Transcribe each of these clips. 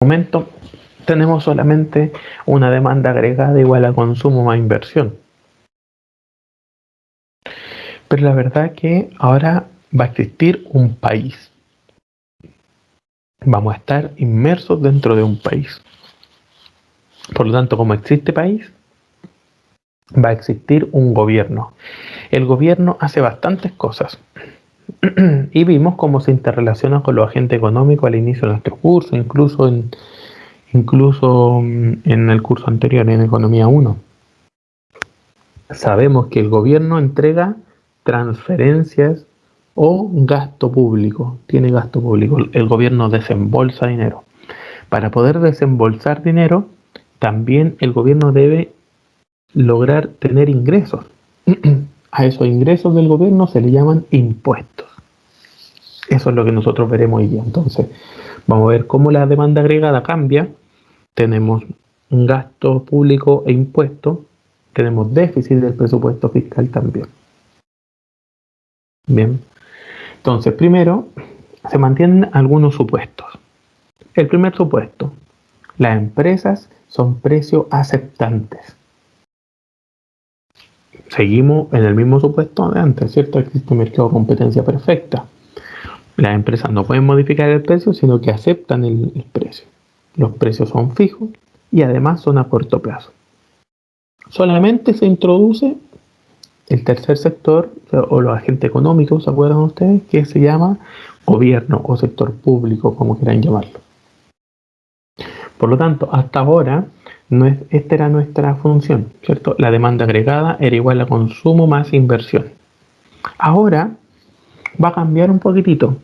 Momento tenemos solamente una demanda agregada igual a consumo más inversión. Pero la verdad es que ahora va a existir un país. Vamos a estar inmersos dentro de un país. Por lo tanto, como existe país, va a existir un gobierno. El gobierno hace bastantes cosas. Y vimos cómo se interrelaciona con los agentes económicos al inicio de nuestro curso, incluso en el curso anterior, en Economía 1. Sabemos que el gobierno entrega transferencias o gasto público, tiene gasto público. El gobierno desembolsa dinero. Para poder desembolsar dinero, también el gobierno debe lograr tener ingresos. A esos ingresos del gobierno se le llaman impuestos. Eso es lo que nosotros veremos hoy día. Entonces, vamos a ver cómo la demanda agregada cambia. Tenemos un gasto público e impuestos. Tenemos déficit del presupuesto fiscal también. Bien. Entonces, primero, se mantienen algunos supuestos. El primer supuesto, las empresas son precios aceptantes. Seguimos en el mismo supuesto de antes, ¿cierto? Existe un mercado de competencia perfecta. Las empresas no pueden modificar el precio, sino que aceptan el precio. Los precios son fijos y además son a corto plazo. Solamente se introduce el tercer sector o los agentes económicos, ¿se acuerdan ustedes? Que se llama gobierno o sector público, como quieran llamarlo. Por lo tanto, hasta ahora, esta era nuestra función, ¿cierto? La demanda agregada era igual a consumo más inversión. Ahora va a cambiar un poquitito,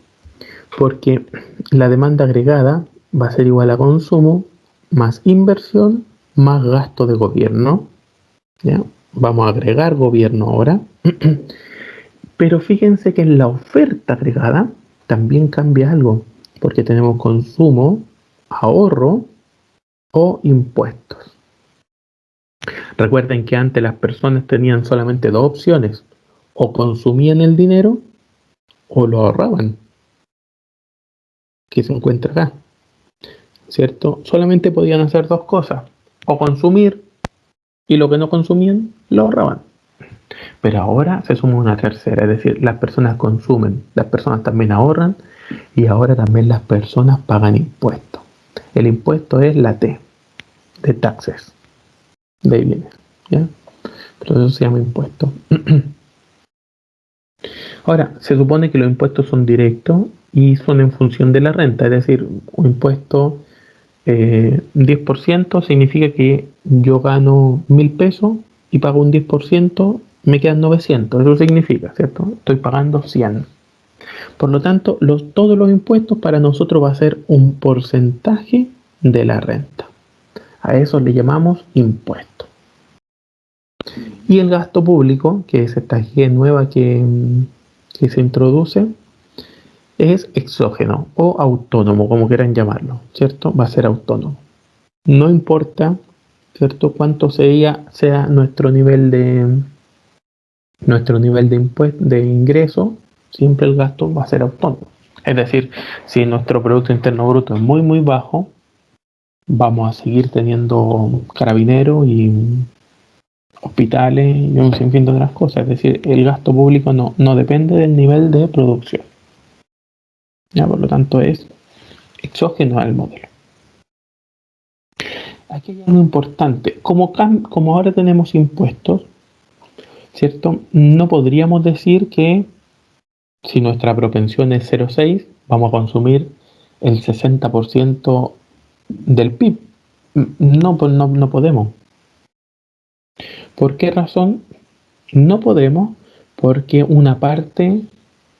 porque la demanda agregada va a ser igual a consumo más inversión más gasto de gobierno. ¿Ya? Vamos a agregar gobierno ahora. Pero fíjense que en la oferta agregada también cambia algo, porque tenemos consumo, ahorro o impuestos. Recuerden que antes las personas tenían solamente dos opciones: o consumían el dinero o lo ahorraban, que se encuentra acá, ¿cierto? Solamente podían hacer dos cosas: o consumir, y lo que no consumían lo ahorraban. Pero ahora se suma una tercera, es decir, las personas consumen, las personas también ahorran y ahora también las personas pagan impuestos. El impuesto es la T, de taxes, de ahí viene, ¿ya? Pero eso se llama impuesto. Ahora, se supone que los impuestos son directos y son en función de la renta, es decir, un impuesto 10% significa que yo gano 1.000 pesos y pago un 10%, me quedan 900, eso significa, ¿cierto? Estoy pagando 100. Por lo tanto, todos los impuestos para nosotros va a ser un porcentaje de la renta. A eso le llamamos impuesto. Y el gasto público, que es esta G nueva que se introduce, es exógeno o autónomo, como quieran llamarlo, ¿cierto? Va a ser autónomo. No importa, ¿cierto?, cuánto sea nuestro nivel de de ingreso, siempre el gasto va a ser autónomo. Es decir, si nuestro Producto Interno Bruto es muy muy bajo, vamos a seguir teniendo carabineros y hospitales y un sinfín de otras cosas. Es decir, el gasto público no depende del nivel de producción. ¿Ya? Por lo tanto, es exógeno al modelo. Aquí hay algo importante. Como ahora tenemos impuestos, ¿cierto? No podríamos decir que si nuestra propensión es 0,6, vamos a consumir el 60% del PIB. No, pues no podemos. ¿Por qué razón? No podemos porque una parte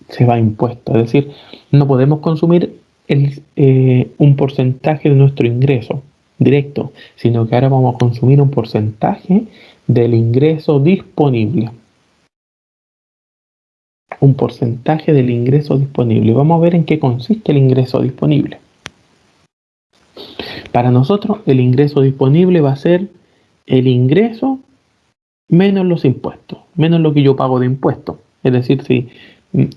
se va a impuestos. Es decir, no podemos consumir un porcentaje de nuestro ingreso directo, sino que ahora vamos a consumir un porcentaje del ingreso disponible. Un porcentaje del ingreso disponible. Vamos a ver en qué consiste el ingreso disponible. Para nosotros, el ingreso disponible va a ser el ingreso menos los impuestos, menos lo que yo pago de impuestos. Es decir, si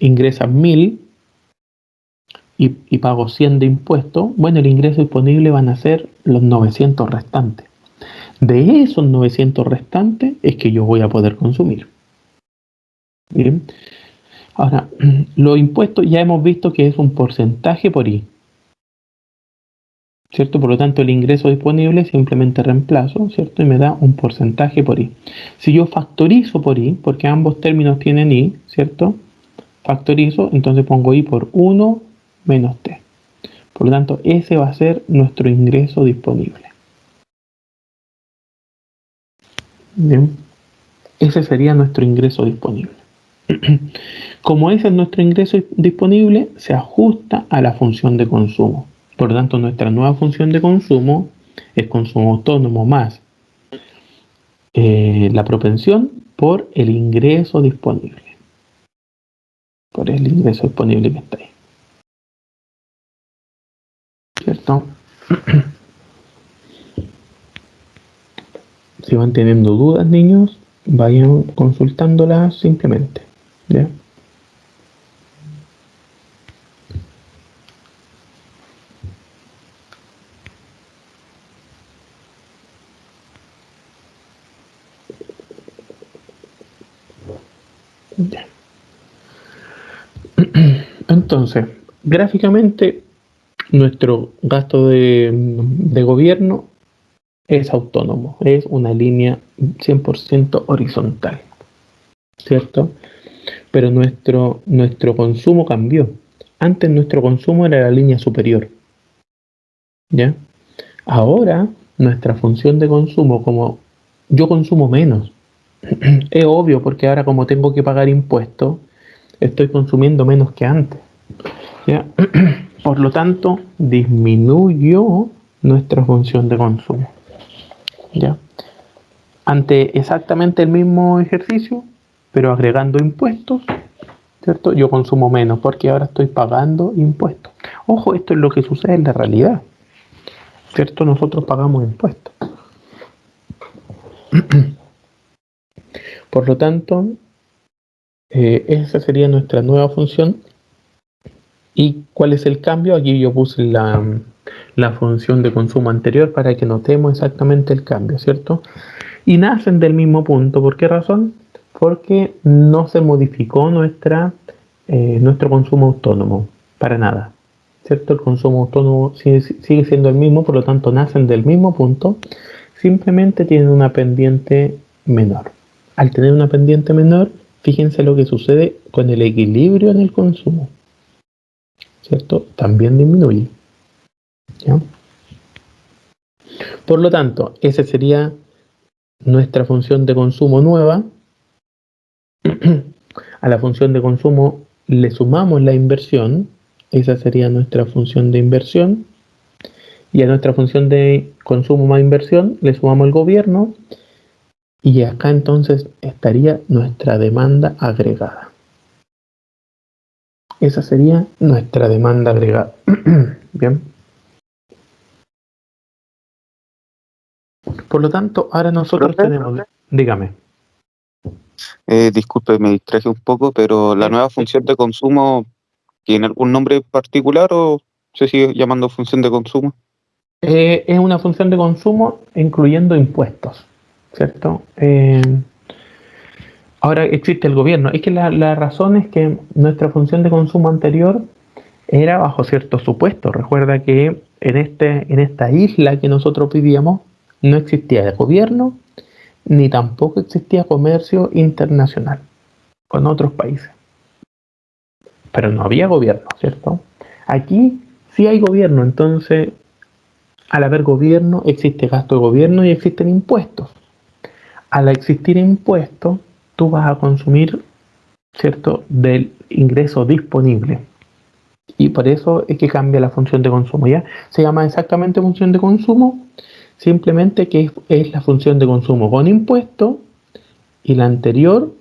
ingresas 1.000, y pago 100 de impuestos, bueno, el ingreso disponible van a ser los 900 restantes. De esos 900 restantes es que yo voy a poder consumir. Bien. Ahora, los impuestos ya hemos visto que es un porcentaje por I, ¿cierto? Por lo tanto, el ingreso disponible simplemente reemplazo, ¿cierto? Y me da un porcentaje por I. Si yo factorizo por I, porque ambos términos tienen I, ¿cierto? Factorizo, entonces pongo I por 1 menos T. Por lo tanto, ese va a ser nuestro ingreso disponible. Bien. Ese sería nuestro ingreso disponible. Como ese es nuestro ingreso disponible, se ajusta a la función de consumo. Por lo tanto, nuestra nueva función de consumo es consumo autónomo más la propensión por el ingreso disponible. Por el ingreso disponible que está ahí. ¿Cierto? Si van teniendo dudas, niños, vayan consultándolas simplemente. ¿Ya? Ya. Entonces, gráficamente, nuestro gasto de gobierno es autónomo, es una línea 100% horizontal, ¿cierto? Pero nuestro consumo cambió. Antes nuestro consumo era la línea superior, ¿ya? Ahora nuestra función de consumo, como yo consumo menos, es obvio porque ahora como tengo que pagar impuestos, estoy consumiendo menos que antes, ¿ya? Por lo tanto, disminuyó nuestra función de consumo, ¿ya? Ante exactamente el mismo ejercicio, pero agregando impuestos, ¿cierto? Yo consumo menos porque ahora estoy pagando impuestos. Ojo, esto es lo que sucede en la realidad, ¿cierto? Nosotros pagamos impuestos. Por lo tanto, esa sería nuestra nueva función. ¿Y cuál es el cambio? Aquí yo puse la función de consumo anterior para que notemos exactamente el cambio, ¿cierto? Y nacen del mismo punto. ¿Por qué razón? Porque no se modificó nuestro consumo autónomo, para nada, ¿cierto? El consumo autónomo sigue siendo el mismo, por lo tanto nacen del mismo punto, simplemente tienen una pendiente menor. Al tener una pendiente menor, fíjense lo que sucede con el equilibrio en el consumo, ¿cierto? También disminuye, ¿ya? Por lo tanto, esa sería nuestra función de consumo nueva. A la función de consumo le sumamos la inversión, esa sería nuestra función de inversión, y a nuestra función de consumo más inversión le sumamos el gobierno, y acá entonces estaría nuestra demanda agregada. Esa sería nuestra demanda agregada. Bien. Por lo tanto, ahora nosotros tenemos... Dígame. Disculpe, me distraje un poco, pero la nueva función de consumo, ¿tiene algún nombre particular o se sigue llamando función de consumo? Es una función de consumo incluyendo impuestos, ¿cierto? Ahora existe el gobierno. Es que la razón es que nuestra función de consumo anterior era bajo ciertos supuestos. Recuerda que en esta isla que nosotros vivíamos no existía el gobierno ni tampoco existía comercio internacional con otros países. Pero no había gobierno, ¿cierto? Aquí sí hay gobierno, entonces al haber gobierno existe gasto de gobierno y existen impuestos. Al existir impuestos, tú vas a consumir, ¿cierto?, del ingreso disponible. Y por eso es que cambia la función de consumo, ¿ya? Se llama exactamente función de consumo, simplemente que es la función de consumo con impuestos, y la anterior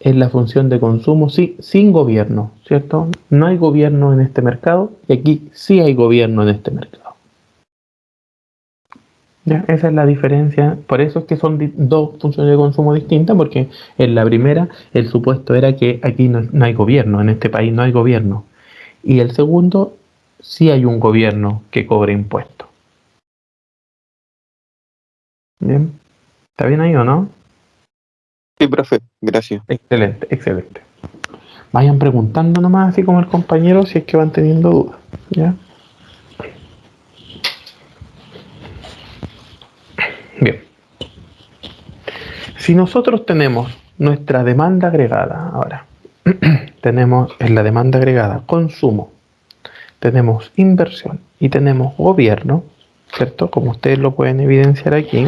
es la función de consumo sin gobierno, ¿cierto? No hay gobierno en este mercado y aquí sí hay gobierno en este mercado. ¿Ya? Esa es la diferencia, por eso es que son dos funciones de consumo distintas, porque en la primera el supuesto era que aquí no hay gobierno, en este país no hay gobierno, y el segundo sí hay un gobierno que cobre impuestos. Bien, ¿está bien ahí o no? Sí, profe, gracias. Excelente, excelente. Vayan preguntando nomás, así como el compañero, si es que van teniendo dudas. ¿Ya? Bien. Si nosotros tenemos nuestra demanda agregada, ahora, tenemos en la demanda agregada consumo, tenemos inversión y tenemos gobierno, ¿cierto? Como ustedes lo pueden evidenciar aquí.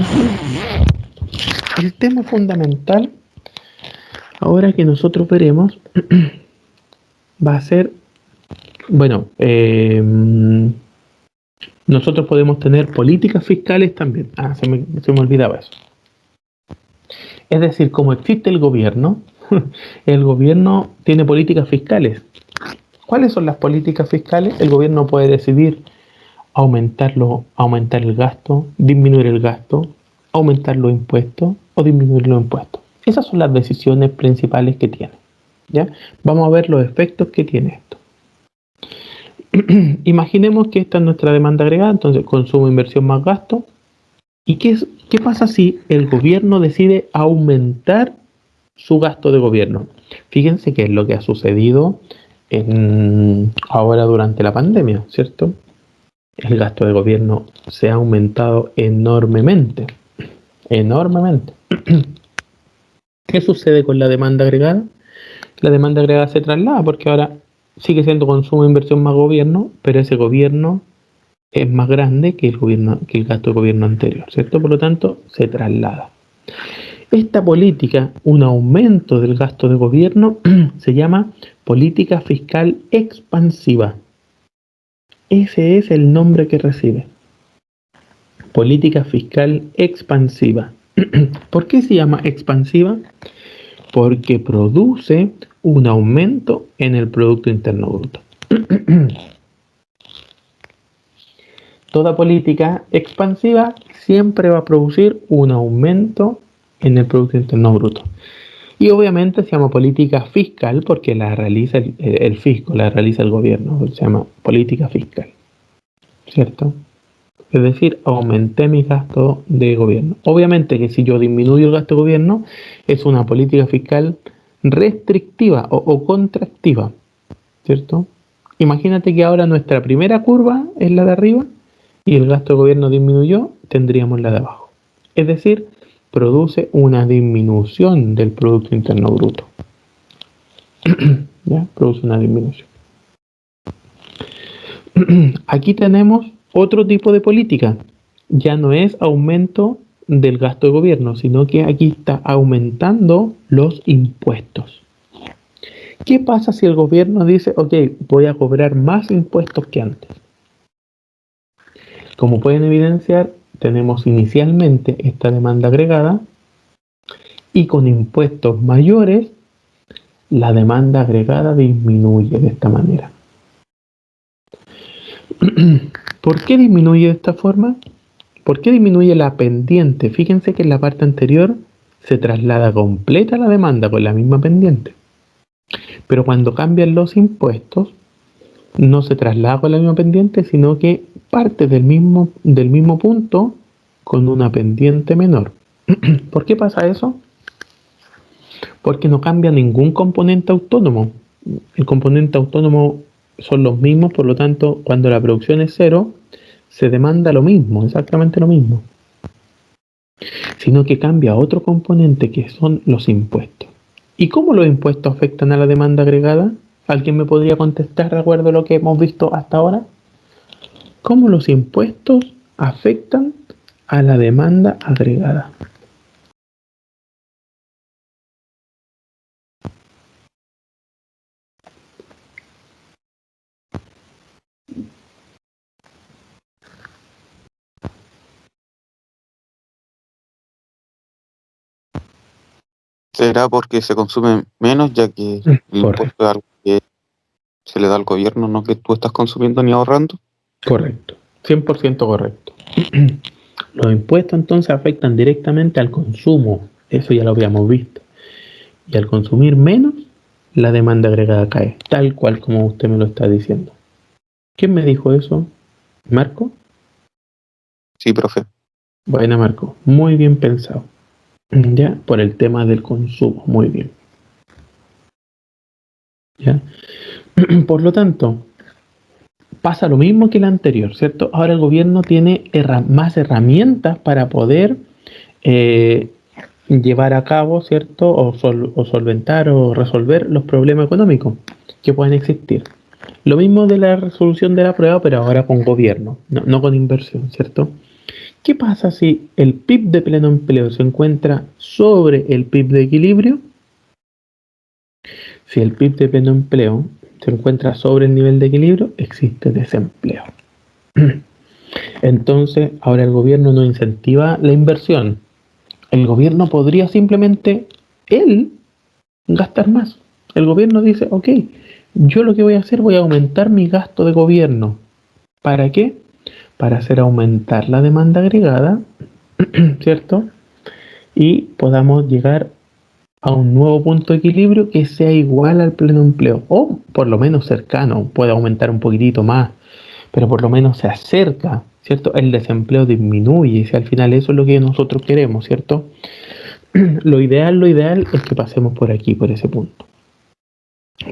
El tema fundamental, ahora que nosotros veremos, va a ser, bueno, nosotros podemos tener políticas fiscales también. Se me olvidaba eso. Es decir, como existe el gobierno tiene políticas fiscales. ¿Cuáles son las políticas fiscales? El gobierno puede decidir aumentar el gasto, disminuir el gasto, aumentar los impuestos o disminuir los impuestos. Esas son las decisiones principales que tiene. ¿Ya? Vamos a ver los efectos que tiene esto. Imaginemos que esta es nuestra demanda agregada, entonces consumo, inversión más gasto. ¿Y qué pasa si el gobierno decide aumentar su gasto de gobierno? Fíjense qué es lo que ha sucedido ahora durante la pandemia, ¿cierto? El gasto de gobierno se ha aumentado enormemente, enormemente. ¿Qué sucede con la demanda agregada? La demanda agregada se traslada porque ahora sigue siendo consumo, inversión más gobierno, pero ese gobierno es más grande que el gasto de gobierno anterior, ¿cierto? Por lo tanto, se traslada. Esta política, un aumento del gasto de gobierno, se llama política fiscal expansiva. Ese es el nombre que recibe. Política fiscal expansiva. ¿Por qué se llama expansiva? Porque produce un aumento en el Producto Interno Bruto. Toda política expansiva siempre va a producir un aumento en el Producto Interno Bruto. Y obviamente se llama política fiscal porque la realiza el fisco, la realiza el gobierno, se llama política fiscal, ¿cierto? Es decir, aumenté mi gasto de gobierno. Obviamente que si yo disminuyo el gasto de gobierno, es una política fiscal restrictiva o contractiva, ¿cierto? Imagínate que ahora nuestra primera curva es la de arriba y el gasto de gobierno disminuyó, tendríamos la de abajo. Es decir, produce una disminución del Producto Interno Bruto. ¿Ya? Produce una disminución. Aquí tenemos otro tipo de política. Ya no es aumento del gasto de gobierno, sino que aquí está aumentando los impuestos. ¿Qué pasa si el gobierno dice, ok, voy a cobrar más impuestos que antes? Como pueden evidenciar, tenemos inicialmente esta demanda agregada y con impuestos mayores, la demanda agregada disminuye de esta manera. ¿Por qué disminuye de esta forma? ¿Por qué disminuye la pendiente? Fíjense que en la parte anterior se traslada completa la demanda con la misma pendiente. Pero cuando cambian los impuestos, no se traslada con la misma pendiente, sino que parte del mismo punto con una pendiente menor. ¿Por qué pasa eso? Porque no cambia ningún componente autónomo. El componente autónomo son los mismos, por lo tanto, cuando la producción es cero, se demanda lo mismo, exactamente lo mismo. Sino que cambia otro componente que son los impuestos. ¿Y cómo los impuestos afectan a la demanda agregada? ¿Alguien me podría contestar de acuerdo a lo que hemos visto hasta ahora? ¿Cómo los impuestos afectan a la demanda agregada? ¿Será porque se consume menos, ya que el Correcto, impuesto es algo que se le da al gobierno, no que tú estás consumiendo ni ahorrando? correcto, 100% correcto. Los impuestos entonces afectan directamente al consumo, eso ya lo habíamos visto. Y al consumir menos, la demanda agregada cae, tal cual como usted me lo está diciendo. ¿Quién me dijo eso? ¿Marco? Sí, profe. Buena, Marco. Muy bien pensado. Ya, por el tema del consumo. Muy bien. ¿Ya? Por lo tanto, pasa lo mismo que el anterior, ¿cierto? Ahora el gobierno tiene más herramientas para poder eh, llevar a cabo, ¿cierto? O solventar o resolver los problemas económicos que pueden existir. Lo mismo de la resolución de la prueba, pero ahora con gobierno, no con inversión, ¿cierto? ¿Qué pasa si el PIB de pleno empleo se encuentra sobre el PIB de equilibrio? Si el PIB de pleno empleo se encuentra sobre el nivel de equilibrio, existe desempleo. Entonces, ahora el gobierno no incentiva la inversión. El gobierno podría simplemente, él, gastar más. El gobierno dice, ok, yo lo que voy a hacer, voy a aumentar mi gasto de gobierno. ¿Para qué? Para hacer aumentar la demanda agregada, ¿cierto? Y podamos llegar a un nuevo punto de equilibrio que sea igual al pleno empleo, o por lo menos cercano, puede aumentar un poquitito más, pero por lo menos se acerca, ¿cierto? El desempleo disminuye, y si al final eso es lo que nosotros queremos, ¿cierto? Lo ideal es que pasemos por aquí, por ese punto,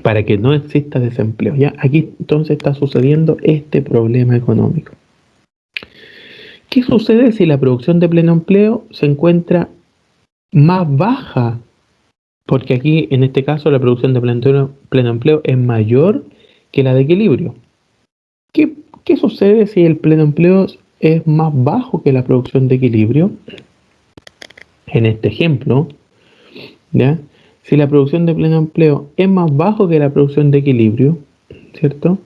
para que no exista desempleo. Ya aquí entonces está sucediendo este problema económico. ¿Qué sucede si la producción de pleno empleo se encuentra más baja? Porque aquí, en este caso, la producción de pleno empleo es mayor que la de equilibrio. ¿Qué, ¿Qué sucede si el pleno empleo es más bajo que la producción de equilibrio? En este ejemplo, ¿ya? Si la producción de pleno empleo es más bajo que la producción de equilibrio, ¿cierto?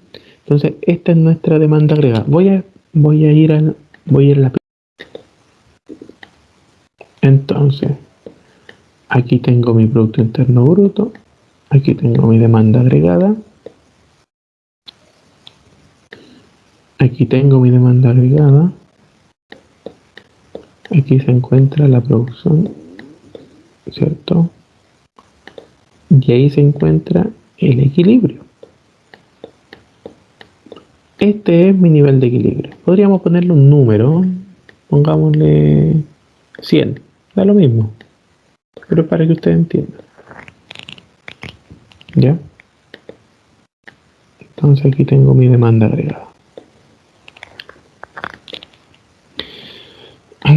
Entonces, esta es nuestra demanda agregada. Voy a ir a la. Entonces, aquí tengo mi Producto Interno Bruto, aquí tengo mi demanda agregada, aquí tengo mi demanda agregada, aquí se encuentra la producción, ¿cierto? Y ahí se encuentra el equilibrio. Este es mi nivel de equilibrio. Podríamos ponerle un número, pongámosle 100, da lo mismo, pero para que ustedes entiendan. ¿Ya? Entonces aquí tengo mi demanda agregada.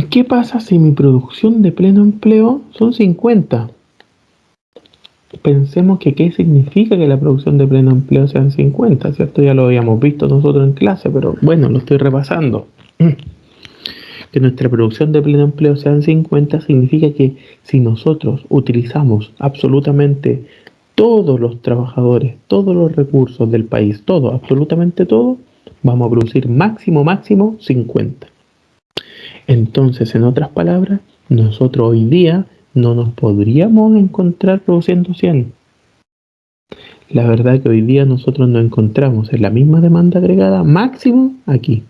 ¿Qué pasa si mi producción de pleno empleo son 50? Pensemos que qué significa que la producción de pleno empleo sean 50, ¿cierto? Ya lo habíamos visto nosotros en clase, pero bueno, lo estoy repasando. Que nuestra producción de pleno empleo sean 50 significa que si nosotros utilizamos absolutamente todos los trabajadores, todos los recursos del país, todo, absolutamente todo, vamos a producir máximo 50. Entonces, en otras palabras, nosotros hoy día no nos podríamos encontrar produciendo 100. La verdad que hoy día nosotros nos encontramos en la misma demanda agregada máximo aquí.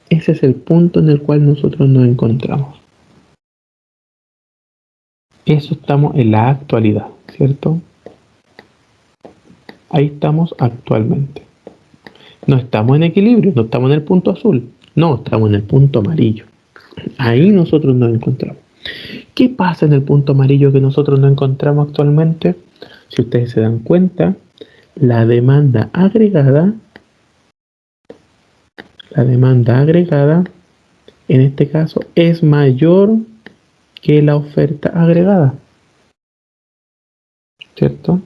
Ese es el punto en el cual nosotros nos encontramos. Eso estamos en la actualidad, ¿cierto? Ahí estamos actualmente. No estamos en equilibrio, no estamos en el punto azul, no, estamos en el punto amarillo. Ahí nosotros nos encontramos. ¿Qué pasa en el punto amarillo que nosotros nos encontramos actualmente? Si ustedes se dan cuenta, la demanda agregada, en este caso, es mayor que la oferta agregada, ¿cierto?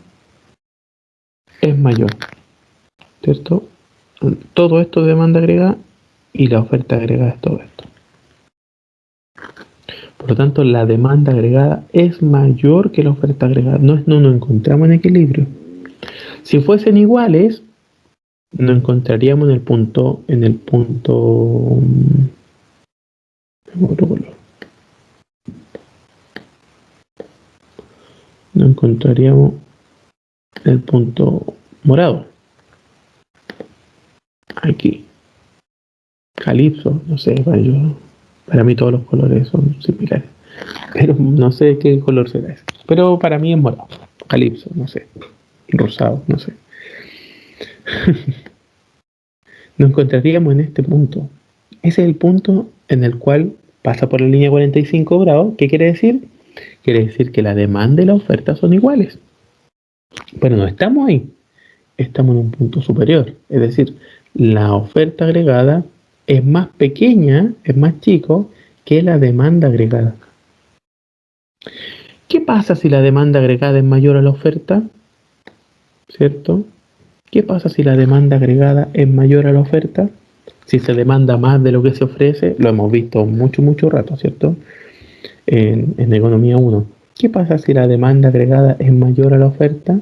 Es mayor, ¿cierto? Todo esto de demanda agregada y la oferta agregada es todo esto. Por lo tanto, la demanda agregada es mayor que la oferta agregada. No nos encontramos en equilibrio. Si fuesen iguales, nos encontraríamos en el punto otro color. Nos encontraríamos en el punto morado. Aquí. Calipso, no sé, para mí todos los colores son similares. Pero no sé qué color será ese. Pero para mí es morado. Calipso, no sé. Rosado, no sé. Nos encontraríamos en este punto. Ese es el punto en el cual pasa por la línea 45 grados. ¿Qué quiere decir? Quiere decir que la demanda y la oferta son iguales. Pero no estamos ahí. Estamos en un punto superior. Es decir, la oferta agregada es más pequeña, es más chico que la demanda agregada. ¿Qué pasa si la demanda agregada es mayor a la oferta? ¿Cierto? ¿Qué pasa si la demanda agregada es mayor a la oferta? Si se demanda más de lo que se ofrece, lo hemos visto mucho rato, ¿cierto? En Economía 1. ¿Qué pasa si la demanda agregada es mayor a la oferta?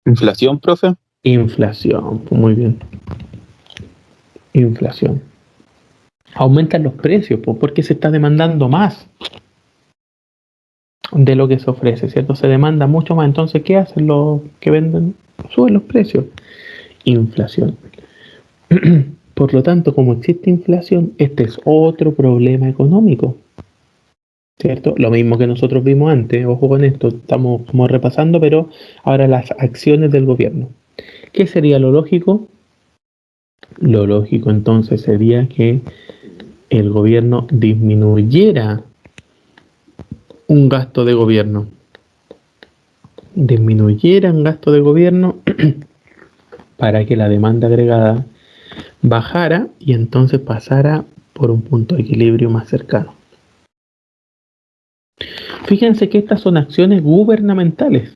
¿Inflación, profe? Inflación, muy bien. Inflación. Aumentan los precios porque se está demandando más de lo que se ofrece, ¿cierto? Se demanda mucho más, entonces ¿qué hacen los que venden? Suben los precios. Inflación. Por lo tanto, como existe inflación, este es otro problema económico, ¿cierto? Lo mismo que nosotros vimos antes, ojo con esto, estamos como repasando, pero ahora las acciones del gobierno. ¿Qué sería lo lógico? Lo lógico entonces sería que el gobierno disminuyera un gasto de gobierno. Disminuyera un gasto de gobierno para que la demanda agregada bajara y entonces pasara por un punto de equilibrio más cercano. Fíjense que estas son acciones gubernamentales.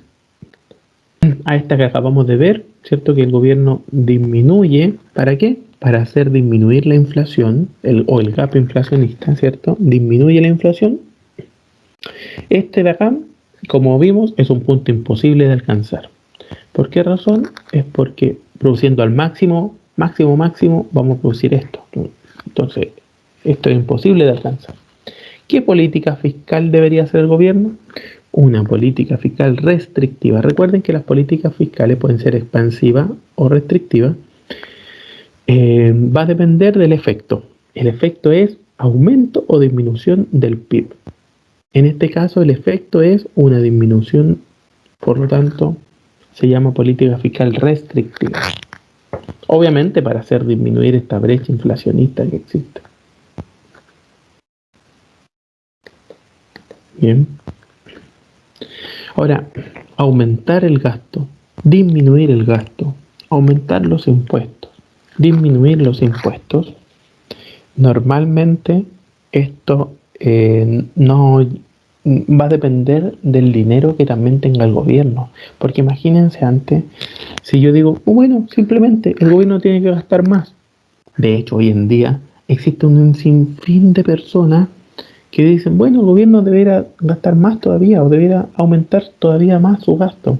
A esta que acabamos de ver, ¿cierto? Que el gobierno disminuye, ¿para qué? Para hacer disminuir la inflación, o el gap inflacionista, ¿cierto? Disminuye la inflación. Este de acá, como vimos, es un punto imposible de alcanzar. ¿Por qué razón? Es porque produciendo al máximo, vamos a producir esto. Entonces, esto es imposible de alcanzar. ¿Qué política fiscal debería hacer el gobierno? Una política fiscal restrictiva. Recuerden que las políticas fiscales pueden ser expansivas o restrictivas. Va a depender del efecto. El efecto es aumento o disminución del PIB. En este caso, el efecto es una disminución, por lo tanto, se llama política fiscal restrictiva. Obviamente para hacer disminuir esta brecha inflacionista que existe. Bien. Ahora, aumentar el gasto, disminuir el gasto, aumentar los impuestos, disminuir los impuestos. Normalmente esto no va a depender del dinero que también tenga el gobierno. Porque imagínense antes, si yo digo, bueno, simplemente el gobierno tiene que gastar más. De hecho, hoy en día existe un sinfín de personas que dicen, bueno, el gobierno debería gastar más todavía o debería aumentar todavía más su gasto.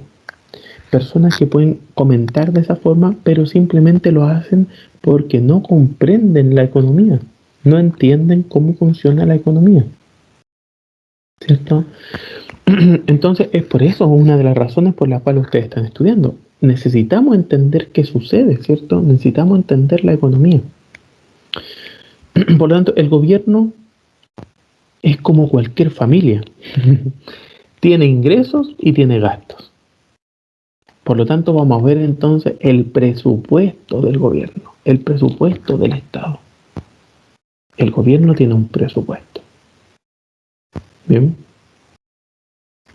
Personas que pueden comentar de esa forma, pero simplemente lo hacen porque no comprenden la economía, no entienden cómo funciona la economía, ¿cierto? Entonces es por eso una de las razones por las cuales ustedes están estudiando. Necesitamos entender qué sucede, ¿cierto? Necesitamos entender la economía. Por lo tanto, el gobierno es como cualquier familia. Tiene ingresos y tiene gastos. Por lo tanto, vamos a ver entonces el presupuesto del gobierno, el presupuesto del Estado. El gobierno tiene un presupuesto. Bien,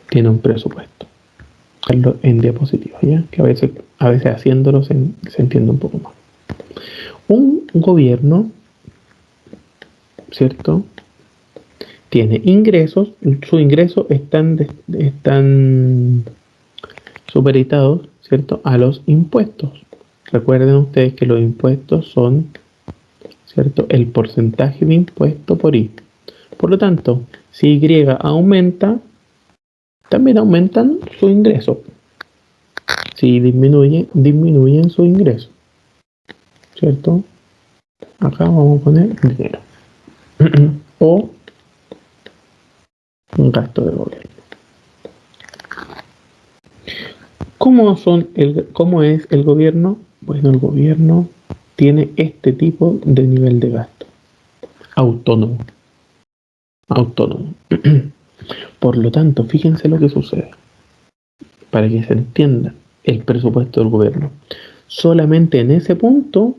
tiene un presupuesto. En diapositiva, ¿ya? Que a veces haciéndolo se entiende un poco más. Un gobierno, ¿cierto? Tiene ingresos, sus ingresos están supeditados, ¿cierto?, a los impuestos. Recuerden ustedes que los impuestos son, ¿cierto?, el porcentaje de impuesto por Y. Por lo tanto, si Y aumenta, también aumentan su ingreso. Si disminuye, disminuyen su ingreso. ¿Cierto? Acá vamos a poner dinero. O un gasto de gobierno. ¿Cómo es el gobierno? Bueno, el gobierno tiene este tipo de nivel de gasto. Autónomo. Autónomo. Por lo tanto, fíjense lo que sucede. Para que se entienda. el presupuesto del gobierno. Solamente en ese punto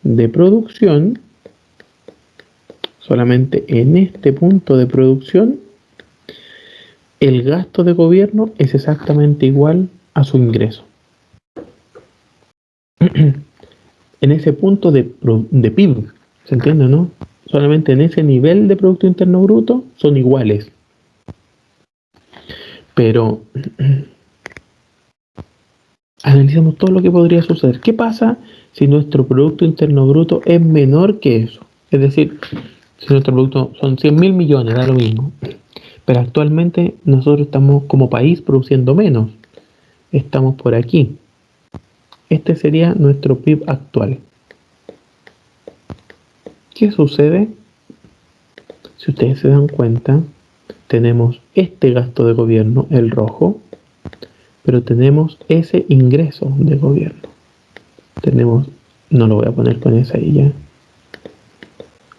de producción, solamente en este punto de producción, el gasto de gobierno es exactamente igual a su ingreso. En ese punto de PIB, ¿se entiende, no? Solamente en ese nivel de Producto Interno Bruto son iguales. Pero analicemos todo lo que podría suceder. ¿Qué pasa si nuestro Producto Interno Bruto es menor que eso? Es decir, si nuestro producto son 100.000 millones, da lo mismo. Pero actualmente nosotros estamos como país produciendo menos. Estamos por aquí. Este sería nuestro PIB actual. ¿Qué sucede? Si ustedes se dan cuenta, tenemos este gasto de gobierno, el rojo, pero tenemos ese ingreso de gobierno. Tenemos, no lo voy a poner con esa y ya,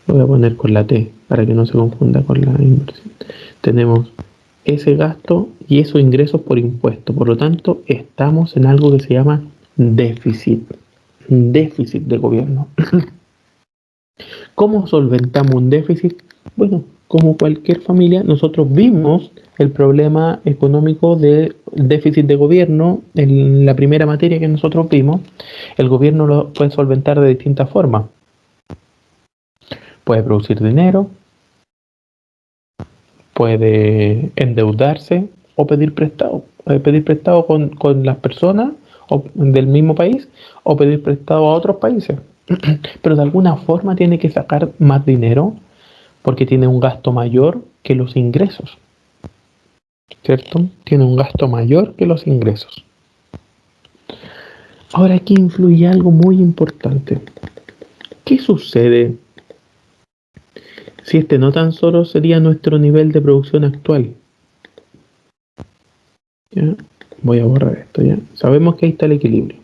lo voy a poner con la T para que no se confunda con la inversión. Tenemos ese gasto y esos ingresos por impuesto. Por lo tanto, estamos en algo que se llama déficit. Déficit de gobierno. ¿Cómo solventamos un déficit? Bueno, como cualquier familia, nosotros vimos el problema económico del déficit de gobierno en la primera materia que nosotros vimos. El gobierno lo puede solventar de distintas formas. Puede producir dinero, puede endeudarse o pedir prestado. Puede pedir prestado con las personas del mismo país o pedir prestado a otros países. Pero de alguna forma tiene que sacar más dinero porque tiene un gasto mayor que los ingresos, ¿cierto? Tiene un gasto mayor que los ingresos. Ahora aquí influye algo muy importante. ¿Qué sucede si este no tan solo sería nuestro nivel de producción actual? ¿Ya? Voy a borrar esto, ¿ya? Sabemos que ahí está el equilibrio.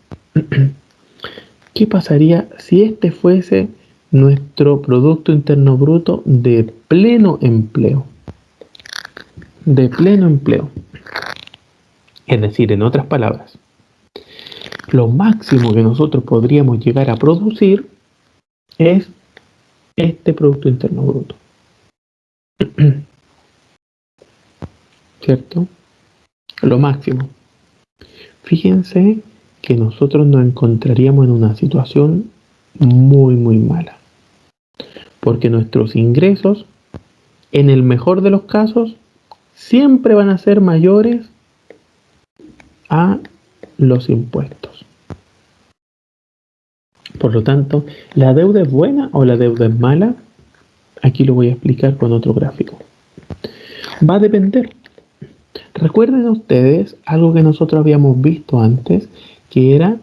¿Qué pasaría si este fuese nuestro Producto Interno Bruto de pleno empleo? De pleno empleo. Es decir, en otras palabras, lo máximo que nosotros podríamos llegar a producir es este Producto Interno Bruto. ¿Cierto? Lo máximo. Fíjense que nosotros nos encontraríamos en una situación muy, muy mala. Porque nuestros ingresos, en el mejor de los casos, siempre van a ser mayores a los impuestos. Por lo tanto, ¿la deuda es buena o la deuda es mala? Aquí lo voy a explicar con otro gráfico. Va a depender. Recuerden ustedes algo que nosotros habíamos visto antes, que era,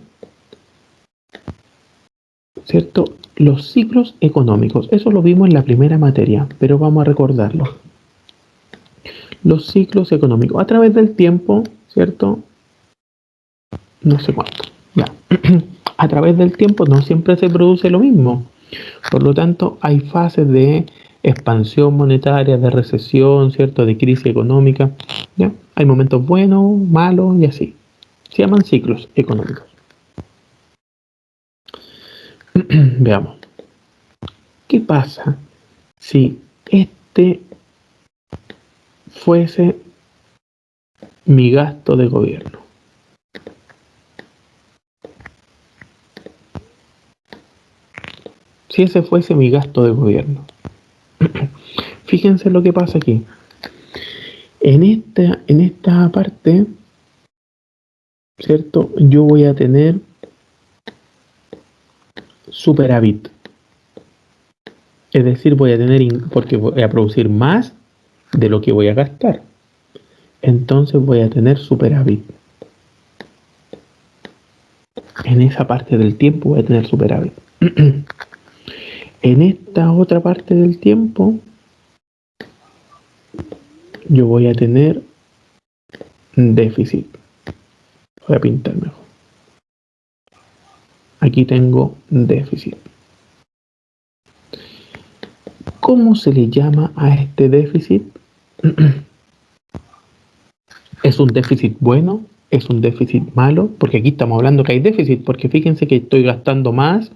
¿cierto?, los ciclos económicos. Eso lo vimos en la primera materia, pero vamos a recordarlo. Los ciclos económicos. A través del tiempo, ¿cierto? No sé cuánto. Ya. A través del tiempo no siempre se produce lo mismo. Por lo tanto, hay fases de expansión monetaria, de recesión, ¿cierto?, de crisis económica. ¿Ya? Hay momentos buenos, malos y así. Se llaman ciclos económicos. Veamos. ¿Qué pasa si este fuese mi gasto de gobierno? Si ese fuese mi gasto de gobierno. Fíjense lo que pasa aquí. En esta parte, ¿cierto?, yo voy a tener superávit. Es decir, voy a tener, porque voy a producir más de lo que voy a gastar. Entonces voy a tener superávit. En esa parte del tiempo voy a tener superávit. En esta otra parte del tiempo yo voy a tener déficit. Voy a pintar mejor. Aquí tengo déficit. ¿Cómo se le llama a este déficit? ¿Es un déficit bueno es un déficit malo, porque aquí estamos hablando que hay déficit, porque fíjense que estoy gastando más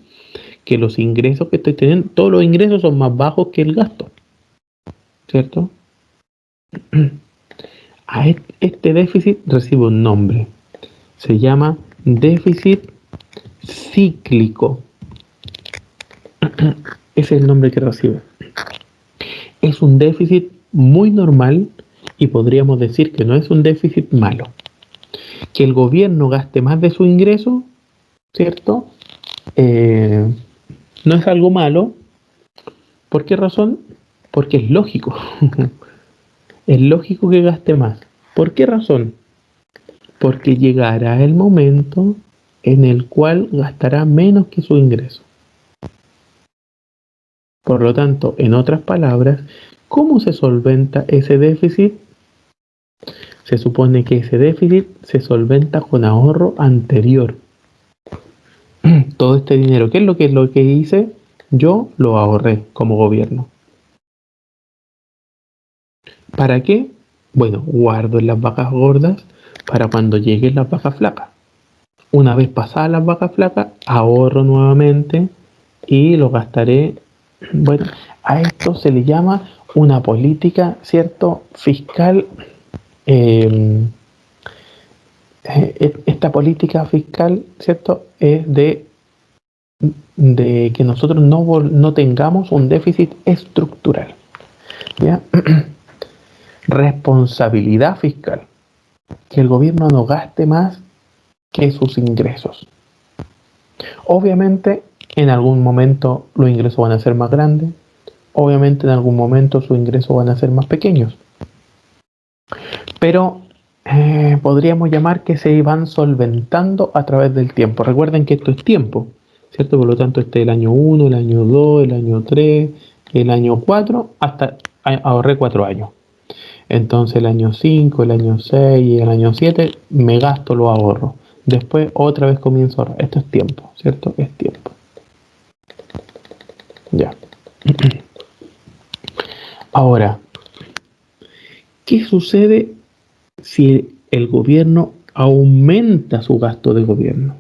que los ingresos que estoy teniendo. Todos los ingresos son más bajos que el gasto, ¿cierto? A este déficit recibe un nombre. Se llama déficit cíclico. Ese es el nombre que recibe. Es un déficit muy normal y podríamos decir que no es un déficit malo. Que el gobierno gaste más de su ingreso, ¿cierto? No es algo malo. ¿Por qué razón? Porque es lógico. Es lógico que gaste más. ¿Por qué razón? Porque llegará el momento en el cual gastará menos que su ingreso. Por lo tanto, en otras palabras, ¿cómo se solventa ese déficit? Se supone que ese déficit se solventa con ahorro anterior. Todo este dinero, ¿qué es lo que hice? Yo lo ahorré como gobierno. ¿Para qué? Bueno, guardo en las vacas gordas para cuando lleguen las vacas flacas. Una vez pasadas las vacas flacas, ahorro nuevamente y lo gastaré. Bueno, a esto se le llama una política, ¿cierto? Fiscal. eh, Esta política fiscal, ¿cierto? Es de que nosotros no tengamos un déficit estructural. ¿Ya? Responsabilidad fiscal. Que el gobierno no gaste más que sus ingresos. Obviamente, en algún momento los ingresos van a ser más grandes. Obviamente, en algún momento sus ingresos van a ser más pequeños. Pero podríamos llamar que se van solventando a través del tiempo. Recuerden que esto es tiempo, ¿cierto? Por lo tanto, este es el año 1, el año 2, el año 3, el año 4, hasta ahorré 4 años. Entonces el año 5, el año 6 y el año 7 me gasto los ahorros. Después otra vez comienzo a ahorrar. Esto es tiempo, ¿cierto? Es tiempo. Ya. Ahora, ¿qué sucede si el gobierno aumenta su gasto de gobierno?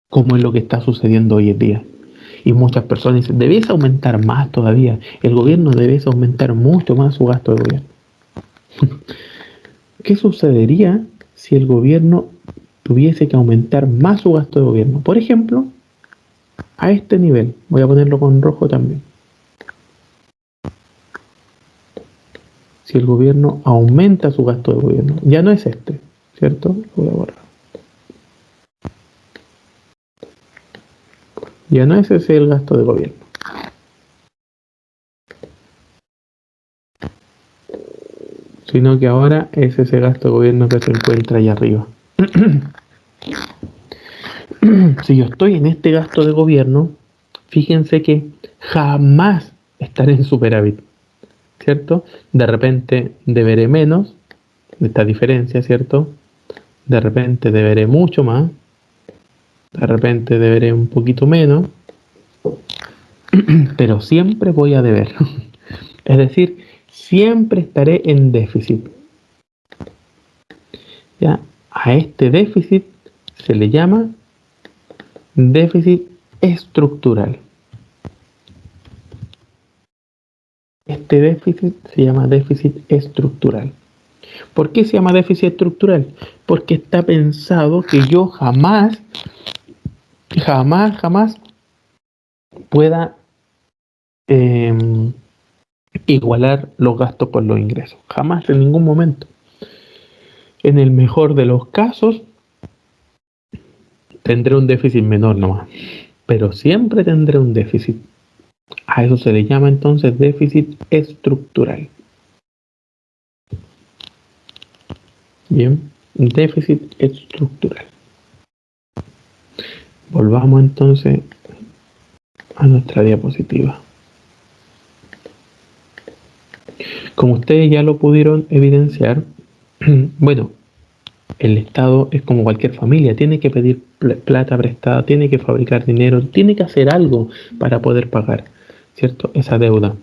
Como es lo que está sucediendo hoy en día. Y muchas personas dicen, debes aumentar más todavía. El gobierno debe aumentar mucho más su gasto de gobierno. ¿Qué sucedería si el gobierno tuviese que aumentar más su gasto de gobierno? Por ejemplo, a este nivel. Voy a ponerlo con rojo también. Si el gobierno aumenta su gasto de gobierno, ya no es este, ¿cierto? Lo voy a borrar. Ya no es ese el gasto de gobierno. Sino que ahora es ese gasto de gobierno que se encuentra ahí arriba. Si yo estoy en este gasto de gobierno, fíjense que jamás estaré en superávit, ¿cierto? De repente deberé menos, esta diferencia, ¿cierto? De repente deberé mucho más, de repente deberé un poquito menos, pero siempre voy a deber. Es decir, siempre estaré en déficit. ¿Ya? A este déficit se le llama déficit estructural. Este déficit se llama déficit estructural. ¿Por qué se llama déficit estructural? Porque está pensado que yo jamás pueda igualar los gastos con los ingresos. Jamás, en ningún momento. En el mejor de los casos, tendré un déficit menor nomás. Pero siempre tendré un déficit. A eso se le llama entonces déficit estructural. Bien, déficit estructural. Volvamos entonces a nuestra diapositiva. Como ustedes ya lo pudieron evidenciar, bueno, el Estado es como cualquier familia, tiene que pedir plata prestada, tiene que fabricar dinero, tiene que hacer algo para poder pagar, ¿cierto? Esa deuda.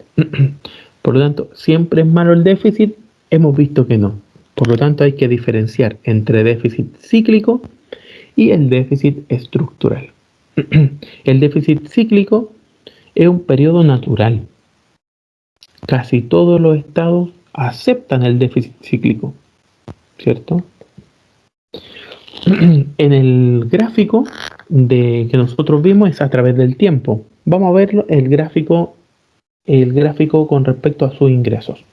Por lo tanto, ¿siempre es malo el déficit? Hemos visto que no. Por lo tanto, hay que diferenciar entre déficit cíclico y el déficit estructural. El déficit cíclico es un periodo natural. Casi todos los estados aceptan el déficit cíclico, ¿cierto? En el gráfico que nosotros vimos es a través del tiempo. Vamos a ver el gráfico con respecto a sus ingresos.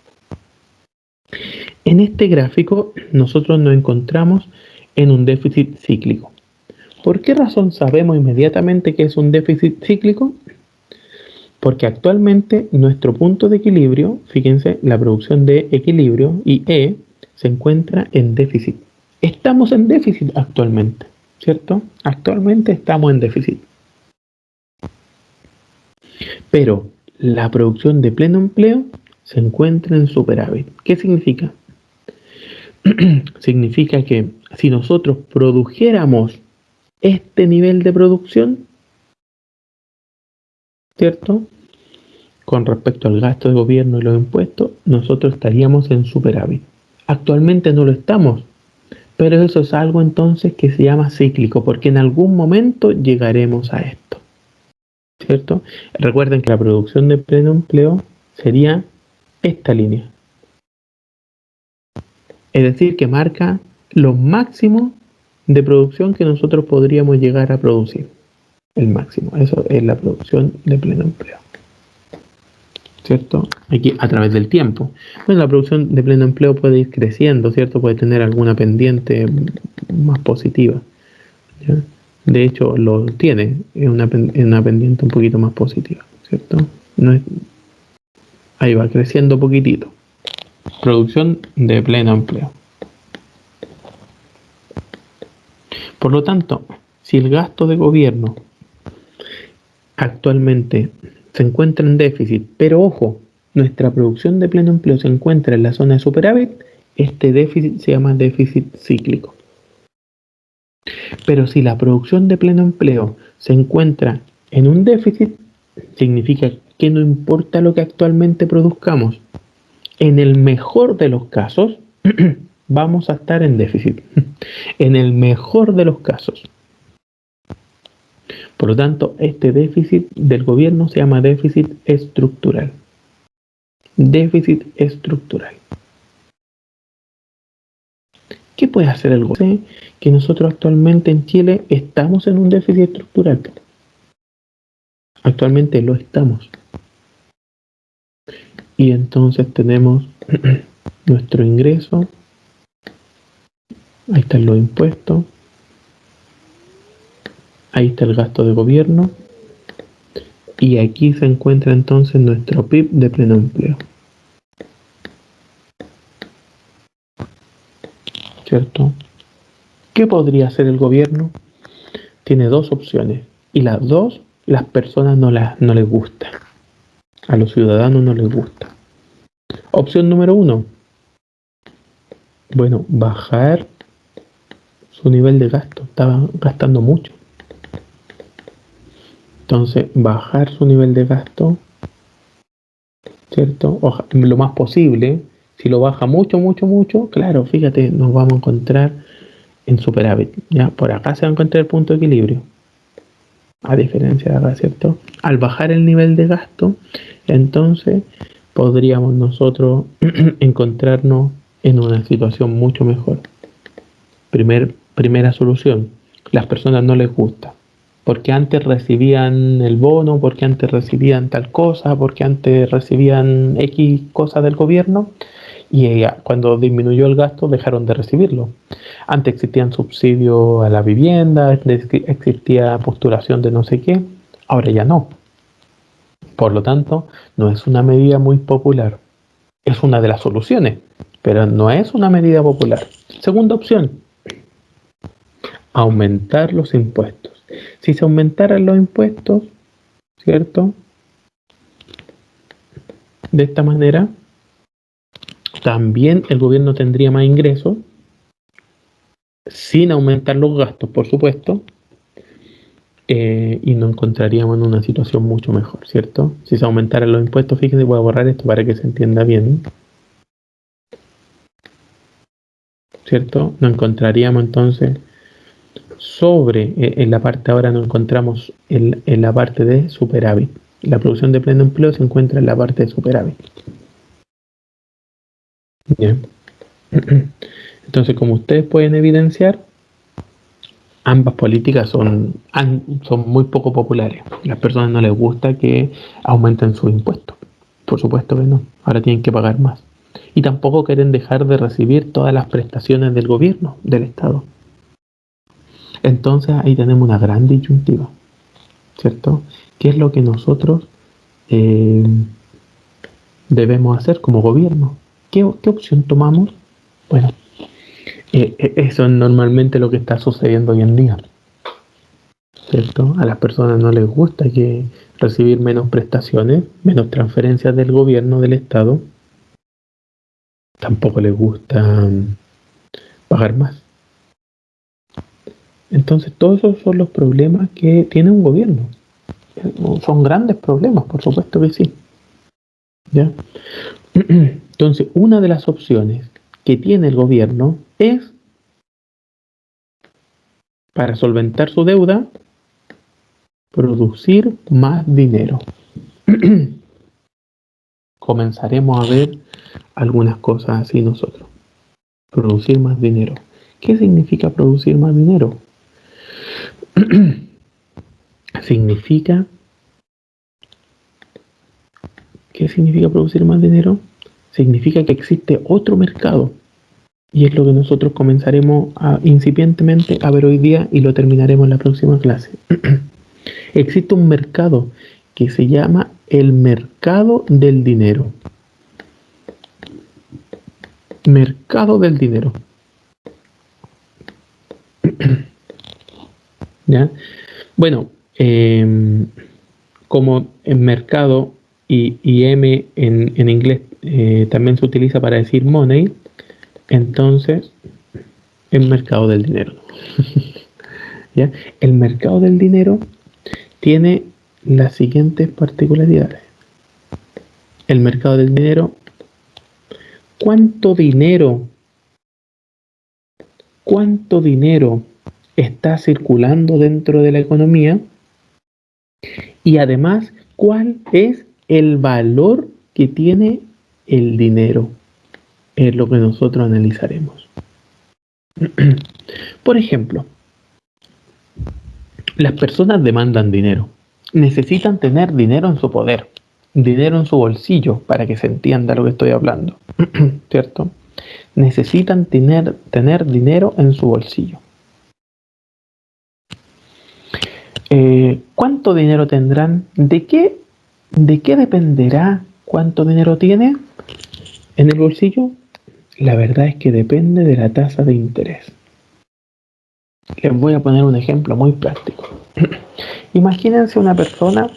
En este gráfico nosotros nos encontramos en un déficit cíclico. ¿Por qué razón sabemos inmediatamente que es un déficit cíclico? Porque actualmente nuestro punto de equilibrio, fíjense, la producción de equilibrio y E se encuentra en déficit. Estamos en déficit actualmente, ¿cierto? Actualmente estamos en déficit. Pero la producción de pleno empleo se encuentra en superávit. ¿Qué significa? Significa que si nosotros produjéramos este nivel de producción, ¿cierto? Con respecto al gasto de gobierno y los impuestos, nosotros estaríamos en superávit. Actualmente no lo estamos, pero eso es algo entonces que se llama cíclico, porque en algún momento llegaremos a esto, ¿cierto? Recuerden que la producción de pleno empleo sería esta línea. Es decir, que marca los máximos de producción que nosotros podríamos llegar a producir. El máximo, eso es la producción de pleno empleo, ¿cierto? Aquí a través del tiempo. Bueno, la producción de pleno empleo puede ir creciendo, ¿cierto? Puede tener alguna pendiente más positiva, ¿ya? De hecho, lo tiene en una pendiente un poquito más positiva, ¿cierto? No es, ahí va creciendo poquitito. Producción de pleno empleo. Por lo tanto, si el gasto de gobierno actualmente se encuentra en déficit, pero ojo, nuestra producción de pleno empleo se encuentra en la zona de superávit, este déficit se llama déficit cíclico. Pero si la producción de pleno empleo se encuentra en un déficit, significa que no importa lo que actualmente produzcamos, en el mejor de los casos, vamos a estar en déficit. En el mejor de los casos. Por lo tanto, este déficit del gobierno se llama déficit estructural. Déficit estructural. ¿Qué puede hacer el gobierno? Que nosotros actualmente en Chile estamos en un déficit estructural. Actualmente lo estamos. Y entonces tenemos nuestro ingreso. Ahí están los impuestos. Ahí está el gasto de gobierno. Y aquí se encuentra entonces nuestro PIB de pleno empleo. ¿Cierto? ¿Qué podría hacer el gobierno? Tiene dos opciones. Y las dos, las personas no les gusta. A los ciudadanos no les gusta. Opción número 1. Bueno, bajar su nivel de gasto. Estaba gastando mucho. Entonces, bajar su nivel de gasto, ¿cierto? Lo más posible. Si lo baja mucho, claro, fíjate, nos vamos a encontrar en superávit. Ya, por acá se va a encontrar el punto de equilibrio. A diferencia de acá, ¿cierto? Al bajar el nivel de gasto, entonces podríamos nosotros encontrarnos en una situación mucho mejor. Primera solución, las personas no les gusta. Porque antes recibían el bono, porque antes recibían tal cosa, porque antes recibían X cosas del gobierno y cuando disminuyó el gasto dejaron de recibirlo. Antes existían subsidios a la vivienda, existía postulación de no sé qué, ahora ya no. Por lo tanto, no es una medida muy popular. Es una de las soluciones, pero no es una medida popular. Segunda opción, aumentar los impuestos. Si se aumentaran los impuestos, ¿cierto? De esta manera, también el gobierno tendría más ingresos, sin aumentar los gastos, por supuesto, y nos encontraríamos en una situación mucho mejor, ¿cierto? Si se aumentaran los impuestos, fíjense, voy a borrar esto para que se entienda bien. ¿cierto? Nos encontraríamos entonces en la parte ahora nos encontramos en la parte de superávit. La producción de pleno empleo se encuentra en la parte de superávit. Bien. Entonces, como ustedes pueden evidenciar, ambas políticas son muy poco populares. A las personas no les gusta que aumenten sus impuestos. Por supuesto que no. Ahora tienen que pagar más. Y tampoco quieren dejar de recibir todas las prestaciones del gobierno, del Estado. Entonces ahí tenemos una gran disyuntiva, ¿cierto? ¿Qué es lo que nosotros debemos hacer como gobierno? ¿Qué opción tomamos? Bueno, eso es normalmente lo que está sucediendo hoy en día, ¿cierto? A las personas no les gusta que recibir menos prestaciones, menos transferencias del gobierno, del Estado. Tampoco les gusta pagar más. Entonces, todos esos son los problemas que tiene un gobierno. Son grandes problemas, por supuesto que sí. ¿Ya? Entonces, una de las opciones que tiene el gobierno es, para solventar su deuda, producir más dinero. Comenzaremos a ver algunas cosas así nosotros. Producir más dinero. ¿Qué significa producir más dinero? ¿Qué significa producir más dinero? Significa que existe otro mercado. Y es lo que nosotros comenzaremos incipientemente a ver hoy día y lo terminaremos en la próxima clase. Existe un mercado que se llama el mercado del dinero. Mercado del dinero. ¿Ya? Bueno, como en mercado y M en inglés también se utiliza para decir money, entonces el mercado del dinero. ¿Ya? El mercado del dinero tiene las siguientes particularidades. El mercado del dinero, ¿cuánto dinero está circulando dentro de la economía? Y además, ¿cuál es el valor que tiene el dinero? Es lo que nosotros analizaremos. Por ejemplo, las personas demandan dinero. Necesitan tener dinero en su poder, dinero en su bolsillo, para que se entienda lo que estoy hablando, ¿cierto? Necesitan tener dinero en su bolsillo. ¿Cuánto dinero tendrán? ¿De qué dependerá cuánto dinero tiene en el bolsillo? La verdad es que depende de la tasa de interés. Les voy a poner un ejemplo muy práctico. Imagínense una persona,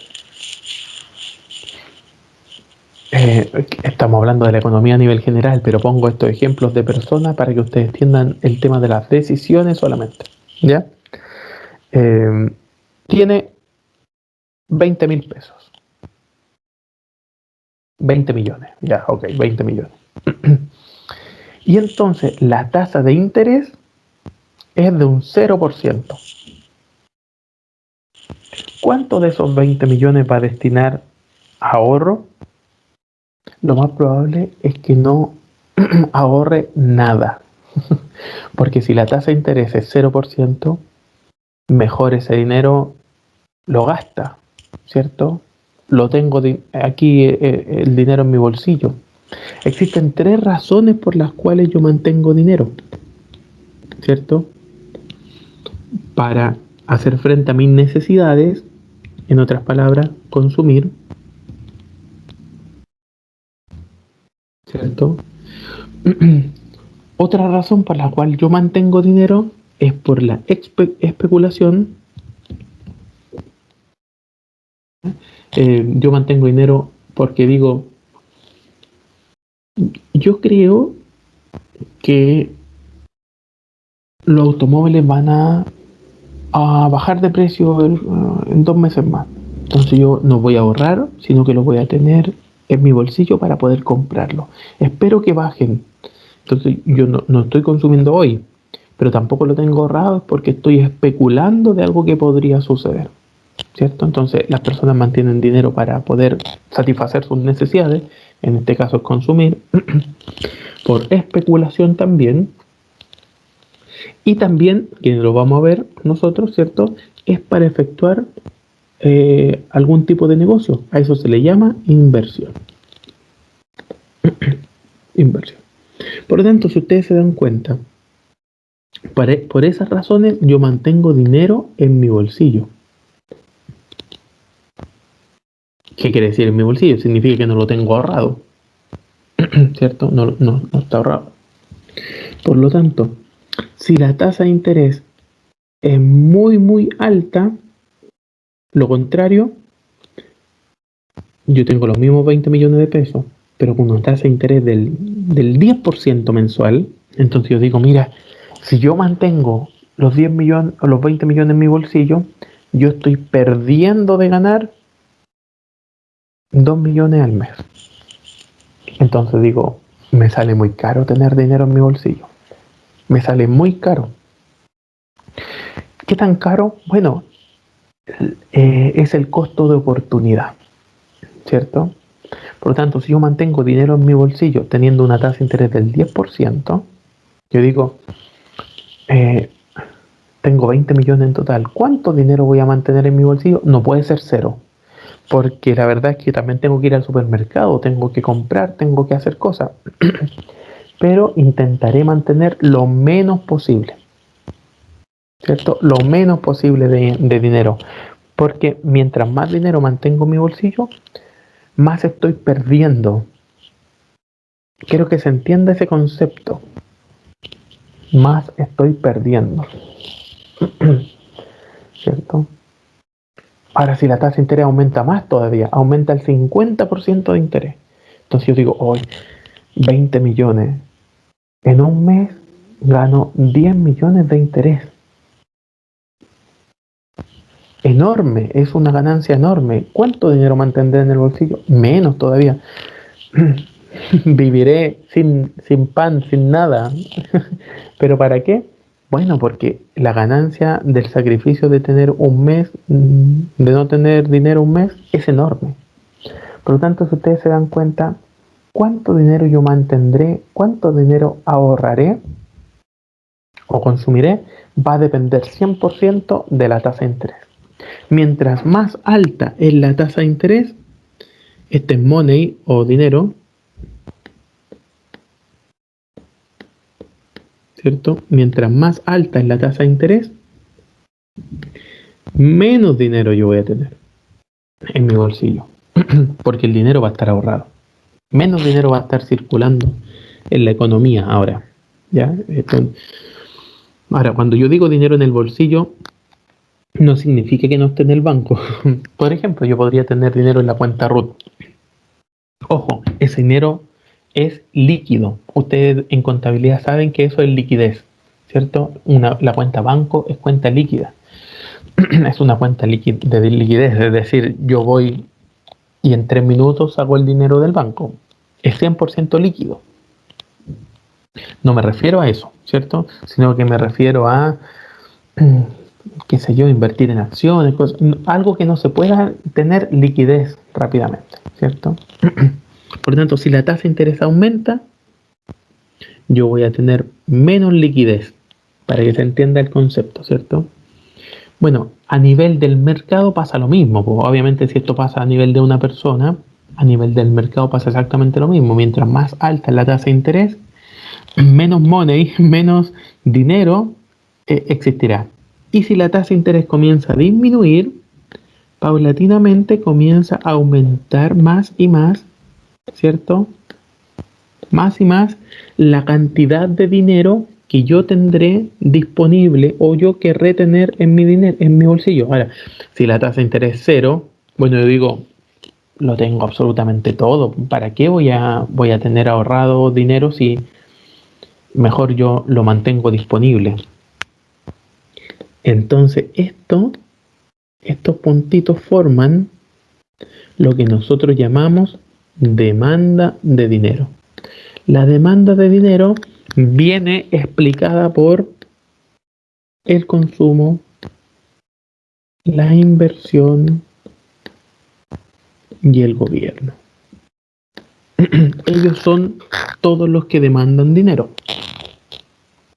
estamos hablando de la economía a nivel general, pero pongo estos ejemplos de personas para que ustedes entiendan el tema de las decisiones solamente, ¿ya? Tiene 20.000 pesos. 20 millones, ya, ok, 20 millones. Y entonces la tasa de interés es de un 0%. ¿Cuánto de esos 20 millones va a destinar a ahorro? Lo más probable es que no ahorre nada. Porque si la tasa de interés es 0%, mejor ese dinero lo gasta, ¿cierto? Lo tengo aquí el dinero en mi bolsillo. Existen 3 razones por las cuales yo mantengo dinero, ¿cierto? Para hacer frente a mis necesidades, en otras palabras, consumir, ¿cierto? Otra razón por la cual yo mantengo dinero es por la especulación. Yo mantengo dinero porque digo, yo creo que los automóviles van a bajar de precio en 2 meses más. Entonces yo no voy a ahorrar, sino que lo voy a tener en mi bolsillo para poder comprarlo. Espero que bajen Entonces yo no estoy consumiendo hoy, pero tampoco lo tengo ahorrado porque estoy especulando de algo que podría suceder, ¿cierto? Entonces las personas mantienen dinero para poder satisfacer sus necesidades, en este caso es consumir, por especulación también, y también, que lo vamos a ver nosotros, ¿cierto? Es para efectuar algún tipo de negocio. A eso se le llama inversión. Inversión. Por lo tanto, si ustedes se dan cuenta, por esas razones yo mantengo dinero en mi bolsillo. ¿Qué quiere decir en mi bolsillo? Significa que no lo tengo ahorrado, ¿cierto? No está ahorrado. Por lo tanto, si la tasa de interés es muy alta, lo contrario, yo tengo los mismos 20 millones de pesos, pero con una tasa de interés del 10% mensual, entonces yo digo, mira, si yo mantengo los 10 millones o los 20 millones en mi bolsillo, yo estoy perdiendo de ganar 2 millones al mes. Entonces digo, me sale muy caro tener dinero en mi bolsillo. Me sale muy caro. ¿Qué tan caro? Bueno, es el costo de oportunidad, ¿cierto? Por lo tanto, si yo mantengo dinero en mi bolsillo teniendo una tasa de interés del 10%, yo digo, tengo 20 millones en total. ¿Cuánto dinero voy a mantener en mi bolsillo? No puede ser cero, porque la verdad es que también tengo que ir al supermercado, tengo que comprar, tengo que hacer cosas. Pero intentaré mantener lo menos posible, ¿cierto? Lo menos posible de dinero. Porque mientras más dinero mantengo en mi bolsillo, más estoy perdiendo. Quiero que se entienda ese concepto. Más estoy perdiendo. ¿Cierto? Ahora, si la tasa de interés aumenta más todavía, aumenta el 50% de interés. Entonces yo digo, hoy 20 millones. En un mes gano 10 millones de interés. Enorme, es una ganancia enorme. ¿Cuánto dinero mantendré en el bolsillo? Menos todavía. Viviré sin pan, sin nada. ¿Pero para qué? Bueno, porque la ganancia del sacrificio de tener un mes, de no tener dinero un mes, es enorme. Por lo tanto, si ustedes se dan cuenta, cuánto dinero yo mantendré, cuánto dinero ahorraré o consumiré, va a depender 100% de la tasa de interés. Mientras más alta es la tasa de interés, este money o dinero, ¿cierto? Mientras más alta es la tasa de interés, menos dinero yo voy a tener en mi bolsillo, porque el dinero va a estar ahorrado. Menos dinero va a estar circulando en la economía ahora. ¿Ya? Ahora, cuando yo digo dinero en el bolsillo, no significa que no esté en el banco. Por ejemplo, yo podría tener dinero en la cuenta RUT. Ojo, ese dinero es líquido. Ustedes en contabilidad saben que eso es liquidez, ¿cierto? La cuenta banco es cuenta líquida. Es una cuenta de liquidez, es decir, yo voy y en 3 minutos saco el dinero del banco. Es 100% líquido. No me refiero a eso, ¿cierto? Sino que me refiero a, qué sé yo, invertir en acciones, algo que no se pueda tener liquidez rápidamente, ¿cierto? Por lo tanto, si la tasa de interés aumenta, yo voy a tener menos liquidez, para que se entienda el concepto, ¿cierto? Bueno, a nivel del mercado pasa lo mismo, pues obviamente si esto pasa a nivel de una persona, a nivel del mercado pasa exactamente lo mismo. Mientras más alta es la tasa de interés, menos money, menos dinero existirá. Y si la tasa de interés comienza a disminuir, paulatinamente comienza a aumentar más y más, ¿cierto? Más y más la cantidad de dinero que yo tendré disponible o yo querré tener en mi dinero, en mi bolsillo. Ahora, si la tasa de interés es cero, bueno, yo digo, lo tengo absolutamente todo. ¿Para qué voy a tener ahorrado dinero si mejor yo lo mantengo disponible? Entonces, estos puntitos forman lo que nosotros llamamos demanda de dinero. La demanda de dinero viene explicada por el consumo, la inversión y el gobierno. Ellos son todos los que demandan dinero.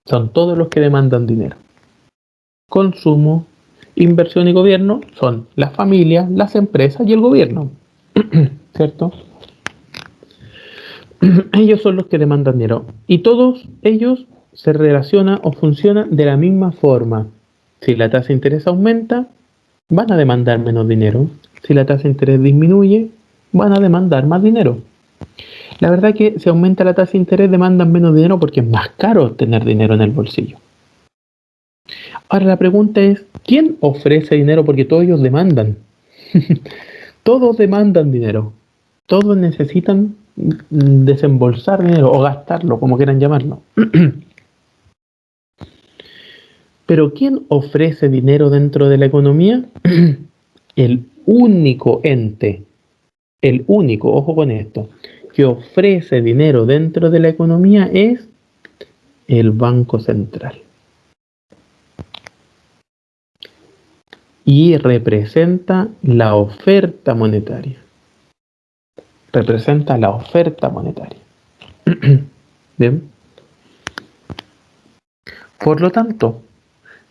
Son todos los que demandan dinero. Consumo, inversión y gobierno son las familias, las empresas y el gobierno. ¿Cierto? Ellos son los que demandan dinero. Y todos ellos se relacionan o funcionan de la misma forma. Si la tasa de interés aumenta, van a demandar menos dinero. Si la tasa de interés disminuye, van a demandar más dinero. La verdad que si aumenta la tasa de interés demandan menos dinero porque es más caro tener dinero en el bolsillo. Ahora la pregunta es, ¿quién ofrece dinero? Porque todos ellos demandan. Todos demandan dinero. Todos necesitan desembolsar dinero o gastarlo, como quieran llamarlo. Pero ¿quién ofrece dinero dentro de la economía? El único ente, el único, ojo con esto, que ofrece dinero dentro de la economía es el Banco Central. Y representa la oferta monetaria. Representa la oferta monetaria. Bien. Por lo tanto,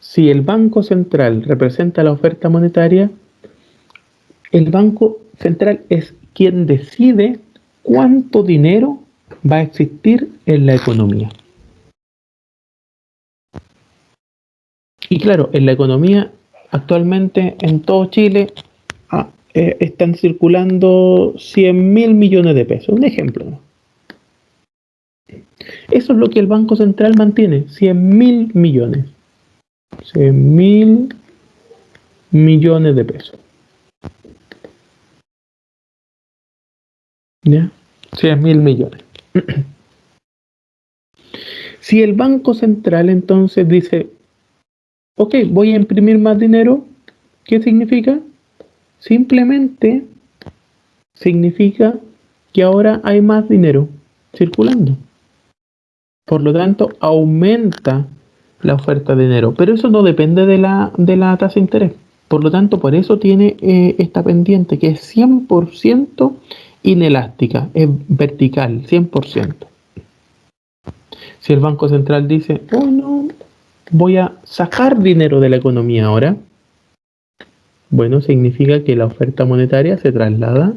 si el Banco Central representa la oferta monetaria, el Banco Central es quien decide cuánto dinero va a existir en la economía. Y claro, en la economía actualmente en todo Chile están circulando 100.000 millones de pesos. Un ejemplo, ¿no? Eso es lo que el Banco Central mantiene, 100.000 millones. 100.000 millones de pesos. ¿Ya? 100.000 millones. Si el Banco Central entonces dice, ok, voy a imprimir más dinero, ¿qué significa? Simplemente significa que ahora hay más dinero circulando. Por lo tanto, aumenta la oferta de dinero. Pero eso no depende de la tasa de interés. Por lo tanto, por eso tiene esta pendiente que es 100% inelástica, es vertical, 100%. Si el Banco Central dice, oh no, voy a sacar dinero de la economía ahora, bueno, significa que la oferta monetaria se traslada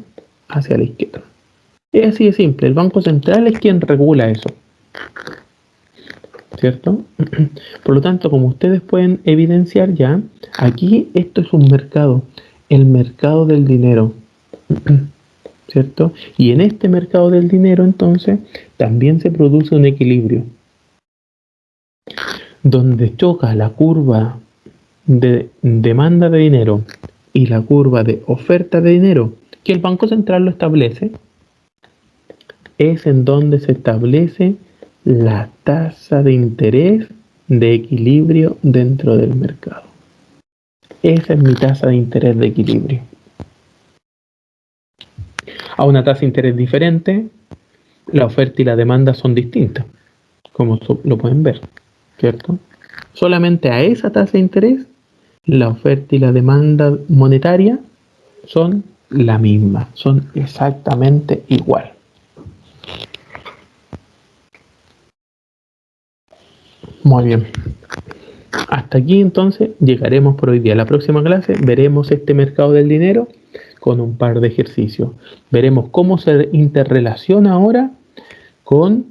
hacia la izquierda. Es así de simple, el Banco Central es quien regula eso. ¿Cierto? Por lo tanto, como ustedes pueden evidenciar ya, aquí esto es un mercado, el mercado del dinero. ¿Cierto? Y en este mercado del dinero, entonces, también se produce un equilibrio, donde choca la curva de demanda de dinero y la curva de oferta de dinero, que el Banco Central lo establece, es en donde se establece la tasa de interés de equilibrio dentro del mercado. Esa es mi tasa de interés de equilibrio. A una tasa de interés diferente, la oferta y la demanda son distintas, como lo pueden ver, ¿cierto? Solamente a esa tasa de interés, la oferta y la demanda monetaria son la misma, son exactamente igual. Muy bien. Hasta aquí entonces llegaremos por hoy día. La próxima clase veremos este mercado del dinero con un par de ejercicios. Veremos cómo se interrelaciona ahora con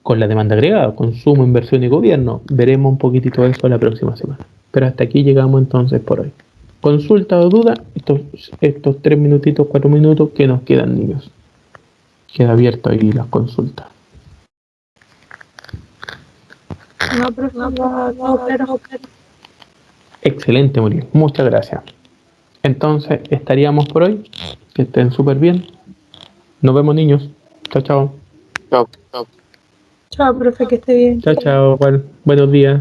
la demanda agregada, consumo, inversión y gobierno. Veremos un poquitito de eso la próxima semana. Pero hasta aquí llegamos entonces por hoy. Consulta o duda, estos 3 minutitos, 4 minutos que nos quedan, niños. Queda abierto ahí las consultas. No, profe, no, claro. Excelente, Muriel. Muchas gracias. Entonces, estaríamos por hoy. Que estén súper bien. Nos vemos, niños. Chao, chao. Chao. Chao, profe, que esté bien. Chao, chao. Buenos días.